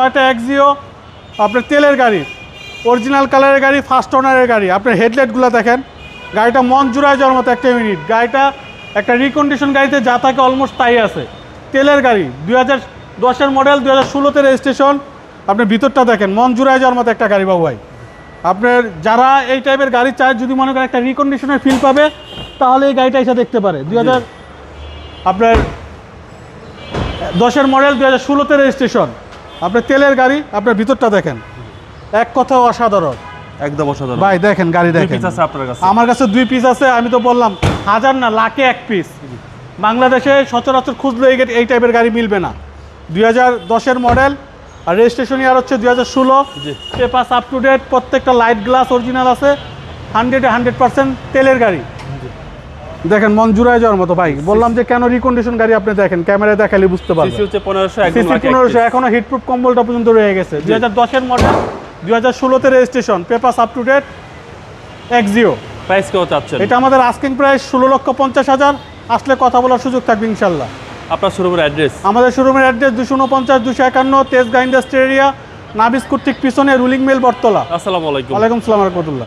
একটা এক্সিও আপনার তেলের গাড়ি, অরিজিনাল কালারের গাড়ি, ফার্স্ট ওনারের গাড়ি। আপনার হেডলাইটগুলো দেখেন, গাড়িটা মন জুড়ায় যাওয়ার মতো একটা ইউনিট। গাড়িটা একটা রিকন্ডিশন গাড়িতে যা থাকে অলমোস্ট তাই আছে। তেলের গাড়ি, 2010-এর মডেল, 2016-তে রেজিস্ট্রেশন। আপনার ভিতরটা দেখেন, মন জুড়ায় যাওয়ার মতো একটা গাড়ি বাবু ভাই। আপনার যারা এই টাইপের গাড়ি চায়, যদি মনে করেন একটা রিকন্ডিশনের ফিল পাবে, তাহলে এই গাড়িটা এসে দেখতে পারে। আপনার 10-এর মডেল, 2016-তে রেজিস্ট্রেশন। আপনার তেলের গাড়ি, আপনার ভিতরটা দেখেন, এক কথাও অসাধারণ, একদম অসাধারণ ভাই। দেখেন গাড়ি দেখেন, পিস আছে আপনার কাছে? আমার কাছে 2 পিস আছে। আমি তো বললাম হাজার না, লাখে 1 পিস। বাংলাদেশে সচরাচর খুঁজলে এই টাইপের গাড়ি মিলবে না। 2010-এর মডেল, আর রেজিস্ট্রেশন ইয়ার হচ্ছে 2016। পেপারস আপ টু ডেট, প্রত্যেকটা লাইট গ্লাস অরিজিনাল আছে। 100% তেলের গাড়ি। দেখেন মন জুড়ায় যাওয়ার মতো ভাই। বললাম যে কেন রিকন্ডিশন গাড়ি, আপনি দেখেন, ক্যামেরায় দেখালে বুঝতে পারবেন। সিসি হচ্ছে 1500, একদম সিসি 1500, এখনো হিটপ্রুফ কম্বলটা পর্যন্ত রয়ে গেছে। 2010-এর মডেল, 2016-তে registration, papers up to date, Axio. Price কেউ চাচ্ছেন? এটা আমাদের আস্কিং প্রাইস 16,50,000। আসলে কথা বলার সুযোগ থাকবে ইনশাল্লাহ। আপনার শোরুমের অ্যাড্রেস? আমাদের শোরুমের অ্যাড্রেস 249-251 তেজগাঁ ইন্ডাস্ট্রি এরিয়া, নাবিস্কুট ঠিক পিছনে, রুলিং মিল, বটতলা। আসসালামু আলাইকুম। ওয়ালাইকুম আসসালাম রহমতুল্লাহ।